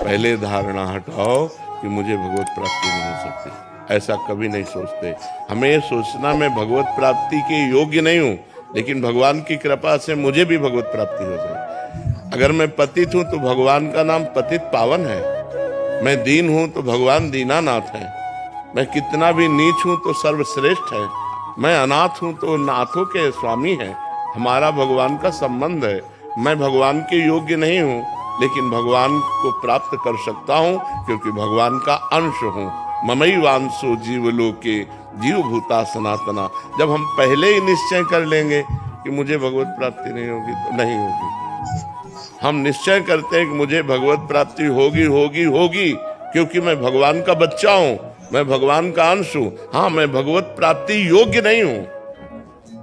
पहले धारणा हटाओ कि मुझे भगवत प्राप्ति नहीं हो सकती। ऐसा कभी नहीं सोचते। हमें ये सोचना मैं भगवत प्राप्ति के योग्य नहीं हूँ, लेकिन भगवान की कृपा से मुझे भी भगवत प्राप्ति हो जाए। अगर मैं पतित हूँ तो भगवान का नाम पतित पावन है। मैं दीन हूँ तो भगवान दीनानाथ है। मैं कितना भी नीच हूँ तो सर्वश्रेष्ठ है। मैं अनाथ हूँ तो नाथों के स्वामी है। हमारा भगवान का संबंध है। मैं भगवान के योग्य नहीं हूँ, लेकिन भगवान को प्राप्त कर सकता हूँ क्योंकि भगवान का अंश हूँ। ममैवांशो जीवलोके जीव भूता सनातना। जब हम पहले ही निश्चय कर लेंगे कि मुझे भगवत प्राप्ति नहीं होगी तो नहीं होगी। हम निश्चय करते हैं कि मुझे भगवत प्राप्ति होगी होगी होगी क्योंकि मैं भगवान का बच्चा हूँ, मैं भगवान का अंश हूँ। हाँ, मैं भगवत प्राप्ति योग्य नहीं हूँ,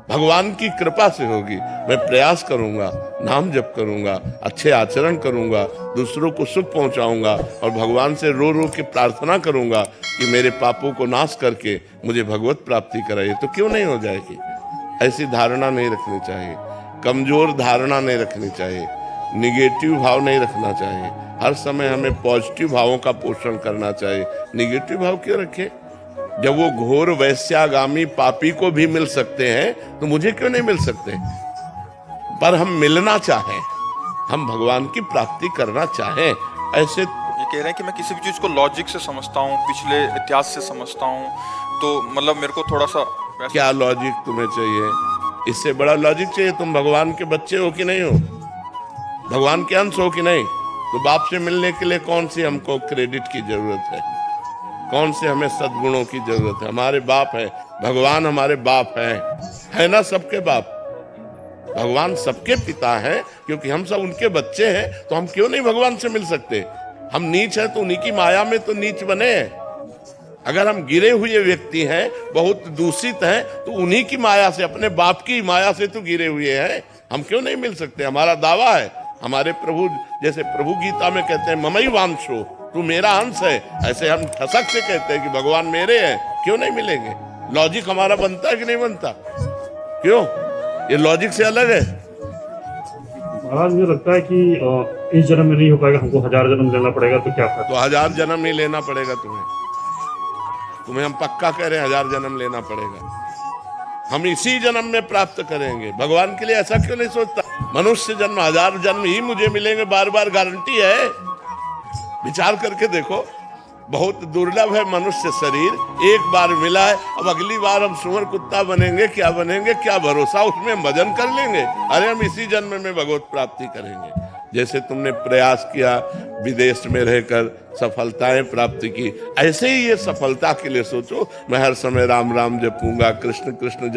भगवान की कृपा से होगी। मैं प्रयास करूंगा, नाम जप करूंगा, अच्छे आचरण करूंगा, दूसरों को सुख पहुंचाऊंगा और भगवान से रो रो के प्रार्थना करूंगा कि मेरे पापों को नाश करके मुझे भगवत प्राप्ति कराइए। तो क्यों नहीं हो जाएगी? ऐसी धारणा नहीं रखनी चाहिए, कमजोर धारणा नहीं रखनी चाहिए, निगेटिव भाव नहीं रखना चाहिए। हर समय हमें पॉजिटिव भावों का पोषण करना चाहिए। निगेटिव भाव क्यों रखें? जब वो घोर वैश्यागामी पापी को भी मिल सकते हैं तो मुझे क्यों नहीं मिल सकते? पर हम मिलना चाहें, हम भगवान की प्राप्ति करना चाहें। ऐसे ये कह रहे हैं कि मैं किसी भी चीज को लॉजिक से समझता हूँ, पिछले इतिहास से समझता हूँ, तो मतलब मेरे को थोड़ा सा क्या लॉजिक तुम्हें चाहिए? इससे बड़ा लॉजिक चाहिए? तुम भगवान के बच्चे हो कि नहीं हो? भगवान के अंश हो कि नहीं? तो बाप से मिलने के लिए कौन सी हमको क्रेडिट की जरूरत है? कौन से हमें सद्गुणों की जरूरत है? हमारे बाप है, भगवान हमारे बाप है ना? सबके बाप, भगवान सबके पिता हैं क्योंकि हम सब उनके बच्चे हैं। तो हम क्यों नहीं भगवान से मिल सकते? हम नीच हैं तो उन्हीं की माया में तो नीच बने हैं। अगर हम गिरे हुए व्यक्ति हैं, बहुत दूषित हैं, तो उन्हीं की माया से, अपने बाप की माया से तो गिरे हुए हैं। हम क्यों नहीं मिल सकते? हमारा दावा है। हमारे प्रभु, जैसे प्रभु गीता में कहते हैं ममैवांशो, तू मेरा अंश है, ऐसे हम ठसक से कहते हैं कि भगवान मेरे हैं। क्यों नहीं मिलेंगे? लॉजिक हमारा बनता है कि नहीं बनता? क्यों? ये लॉजिक से अलग है। महाराज, मुझे लगता है कि इस जन्म में नहीं हो पाएगा, हमको 1000 जन्म लेना पड़ेगा। तो क्या फायदा? तो 1000 जन्म नहीं लेना पड़ेगा तुम्हें हम पक्का कह रहे हैं 1000 जन्म लेना पड़ेगा। हम इसी जन्म में प्राप्त करेंगे। भगवान के लिए ऐसा क्यों नहीं सोचता? मनुष्य जन्म 1000 जन्म ही मुझे मिलेंगे, बार बार गारंटी है? विचार करके देखो, बहुत दुर्लभ है मनुष्य शरीर, एक बार मिला है। अब अगली बार हम सुअर कुत्ता बनेंगे, क्या बनेंगे, क्या भरोसा? उसमें हम भजन कर लेंगे। अरे हम इसी जन्म में भगवत प्राप्ति करेंगे। जैसे तुमने प्रयास किया विदेश में रहकर, सफलताएं प्राप्त की, ऐसे ही ये सफलता के लिए सोचो। मैं हर समय राम राम जपूंगा, कृष्ण कृष्ण जप